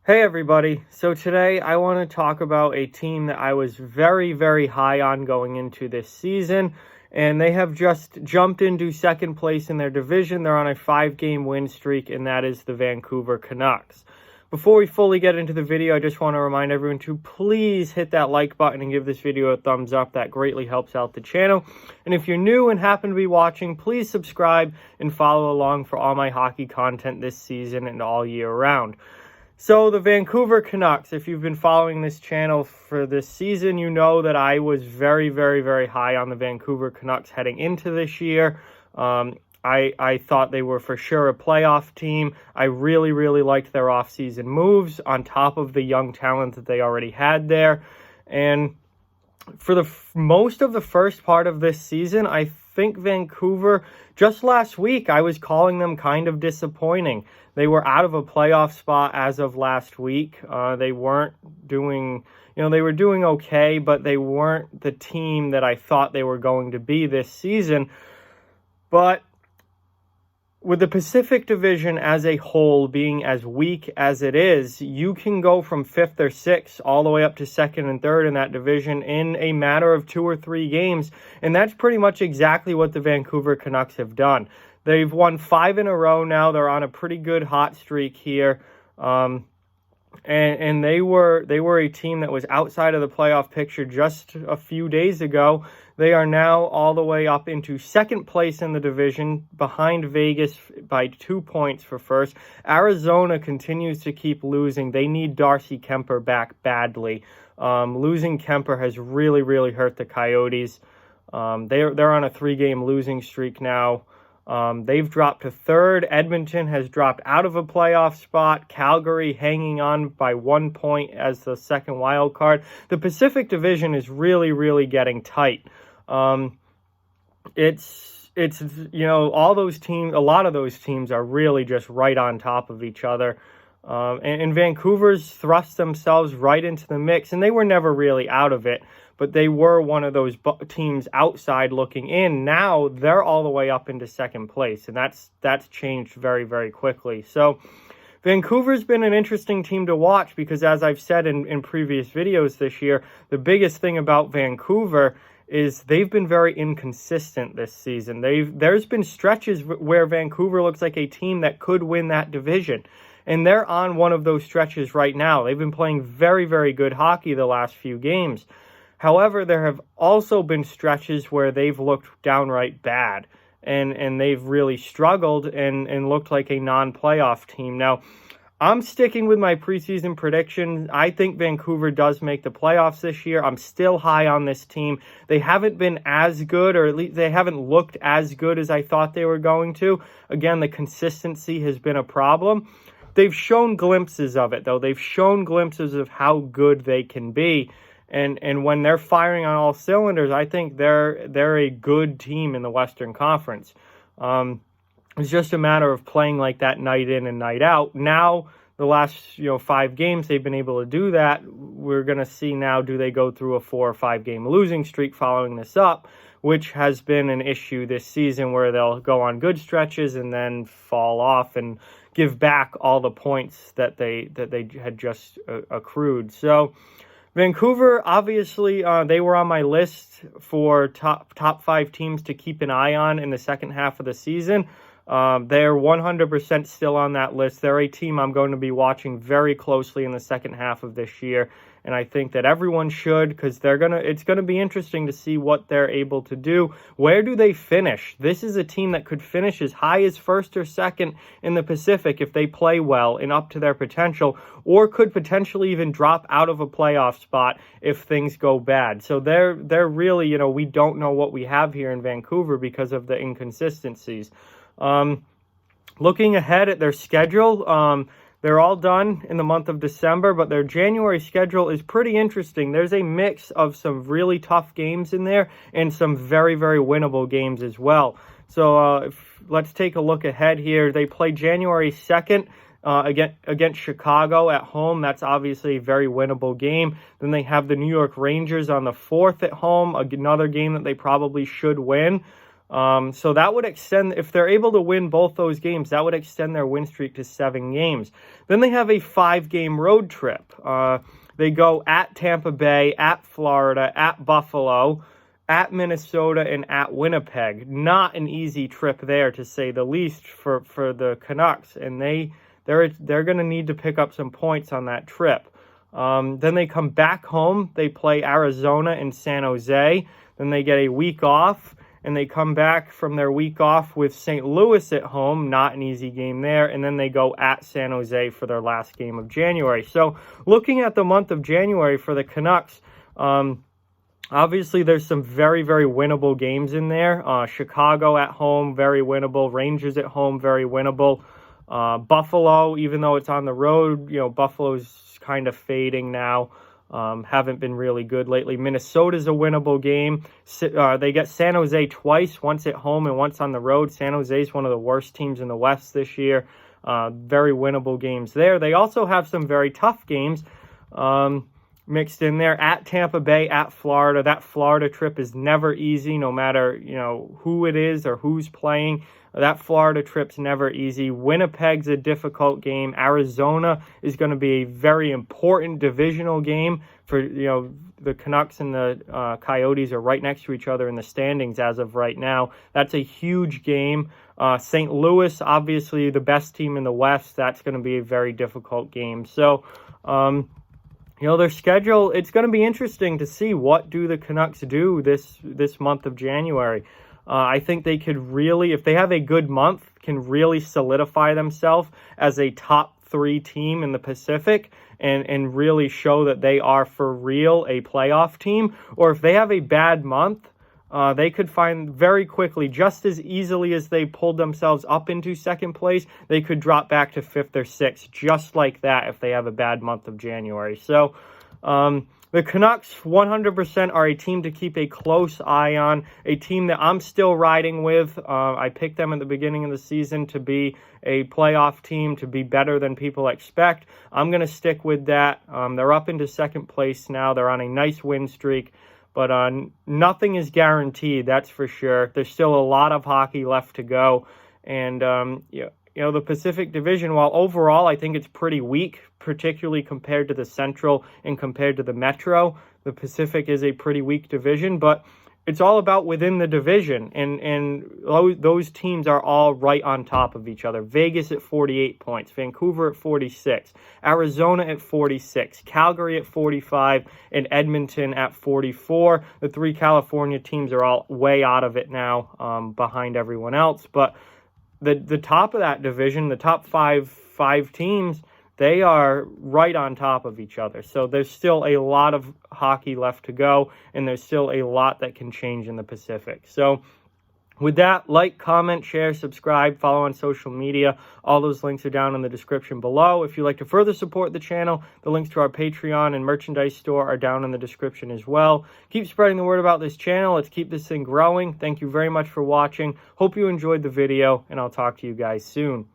Hey everybody, so today I want to talk about a team that I was very, very high on going into this season, and they have just jumped into second place in their division. They're on a 5-game win streak, and that is the Vancouver Canucks. Before we fully get into the video, I just want to remind everyone to please hit that like button and give this video a thumbs up. That greatly helps out the channel. And if you're new and happen to be watching, please subscribe and follow along for all my hockey content this season and all year round. So the Vancouver Canucks, if you've been following this channel for this season, you know that I was very, very, very high on the Vancouver Canucks heading into this year. I thought they were for sure a playoff team. I really, really liked their offseason moves on top of the young talent that they already had there. And for the most of the first part of this season, I think Vancouver, just last week, I was calling them kind of disappointing. They were out of a playoff spot as of last week. They weren't doing, they were doing okay, but they weren't the team that I thought they were going to be this season. But with the Pacific Division as a whole being as weak as it is, you can go from 5th or 6th all the way up to 2nd and 3rd in that division in a matter of 2 or 3 games. And that's pretty much exactly what the Vancouver Canucks have done. They've won 5 in a row now. They're on a pretty good hot streak here. And they were a team that was outside of the playoff picture just a few days ago. They are now all the way up into 2nd place in the division, behind Vegas by 2 points for first. Arizona continues to keep losing. They need Darcy Kemper back badly. Losing Kemper has really, really hurt the Coyotes. They're on a 3-game losing streak now. They've dropped to 3rd. Edmonton has dropped out of a playoff spot. Calgary hanging on by 1 point as the second wild card. The Pacific Division is really, really getting tight. It's all those teams, a lot of those teams are really just right on top of each other. And Vancouver's thrust themselves right into the mix, and they were never really out of it, but they were one of those teams outside looking in. Now they're all the way up into 2nd place, and that's changed very, very quickly. So Vancouver's been an interesting team to watch because, as I've said in previous videos this year, the biggest thing about Vancouver is they've been very inconsistent this season. There's been stretches where Vancouver looks like a team that could win that division. And they're on one of those stretches right now. They've been playing very, very good hockey the last few games. However, there have also been stretches where they've looked downright bad. And they've really struggled and looked like a non-playoff team. Now, I'm sticking with my preseason prediction. I think Vancouver does make the playoffs this year. I'm still high on this team. They haven't been as good, or at least they haven't looked as good as I thought they were going to. Again, the consistency has been a problem. They've shown glimpses of it, though. They've shown glimpses of how good they can be. And when they're firing on all cylinders, I think they're a good team in the Western Conference. It's just a matter of playing like that night in and night out. Now, the last 5 games, they've been able to do that. We're going to see now, do they go through a 4 or 5 game losing streak following this up, which has been an issue this season, where they'll go on good stretches and then fall off and give back all the points that they had just accrued. So Vancouver, obviously, they were on my list for top 5 teams to keep an eye on in the second half of the season. They're 100% still on that list. They're a team I'm going to be watching very closely in the second half of this year. And I think that everyone should, because it's going to be interesting to see what they're able to do. Where do they finish? This is a team that could finish as high as 1st or 2nd in the Pacific if they play well and up to their potential, or could potentially even drop out of a playoff spot if things go bad. So they're really, we don't know what we have here in Vancouver because of the inconsistencies. Looking ahead at their schedule, they're all done in the month of December, but their January schedule is pretty interesting. There's a mix of some really tough games in there and some very, very winnable games as well. So let's take a look ahead here. They play January 2nd against Chicago at home. That's obviously a very winnable game. Then they have the New York Rangers on the 4th at home, another game that they probably should win. So that would extend, if they're able to win both those games, that would extend their win streak to 7 games. Then they have a 5-game road trip. They go at Tampa Bay, at Florida, at Buffalo, at Minnesota, and at Winnipeg. Not an easy trip there, to say the least, for the Canucks, and they're going to need to pick up some points on that trip. Then they come back home. They play Arizona and San Jose. Then they get a week off, and they come back from their week off with St. Louis at home. Not an easy game there. And then they go at San Jose for their last game of January. So looking at the month of January for the Canucks, obviously there's some very, very winnable games in there. Chicago at home, very winnable. Rangers at home, very winnable. Buffalo, even though it's on the road, Buffalo's kind of fading now. Haven't been really good lately. Minnesota's a winnable game. They get San Jose twice, once at home and once on the road. San Jose's one of the worst teams in the West this year. Very winnable games there. They also have some very tough games mixed in there. At Tampa Bay, at Florida. That Florida trip is never easy, no matter who it is or who's playing. That Florida trip's never easy. Winnipeg's a difficult game. Arizona is going to be a very important divisional game for, the Canucks and the Coyotes are right next to each other in the standings as of right now. That's a huge game. St. Louis, obviously the best team in the West. That's going to be a very difficult game. So, their schedule, it's going to be interesting to see what do the Canucks do this month of January. I think they could really, if they have a good month, can really solidify themselves as a top 3 team in the Pacific and really show that they are for real a playoff team. Or if they have a bad month, they could find very quickly, just as easily as they pulled themselves up into second place, they could drop back to 5th or 6th, just like that, if they have a bad month of January. So, the Canucks 100% are a team to keep a close eye on, a team that I'm still riding with. I picked them at the beginning of the season to be a playoff team, to be better than people expect. I'm going to stick with that. They're up into second place now. They're on a nice win streak, but nothing is guaranteed, that's for sure. There's still a lot of hockey left to go, and the Pacific Division, while overall I think it's pretty weak, particularly compared to the Central and compared to the Metro, the Pacific is a pretty weak division, but it's all about within the division, and those teams are all right on top of each other. Vegas at 48 points, Vancouver at 46, Arizona at 46, Calgary at 45, and Edmonton at 44. The 3 California teams are all way out of it now, behind everyone else, but the top of that division, the top five teams, they are right on top of each other. So there's still a lot of hockey left to go, and there's still a lot that can change in the Pacific. So with that, like, comment, share, subscribe, follow on social media. All those links are down in the description below. If you'd like to further support the channel, the links to our Patreon and merchandise store are down in the description as well. Keep spreading the word about this channel. Let's keep this thing growing. Thank you very much for watching. Hope you enjoyed the video, and I'll talk to you guys soon.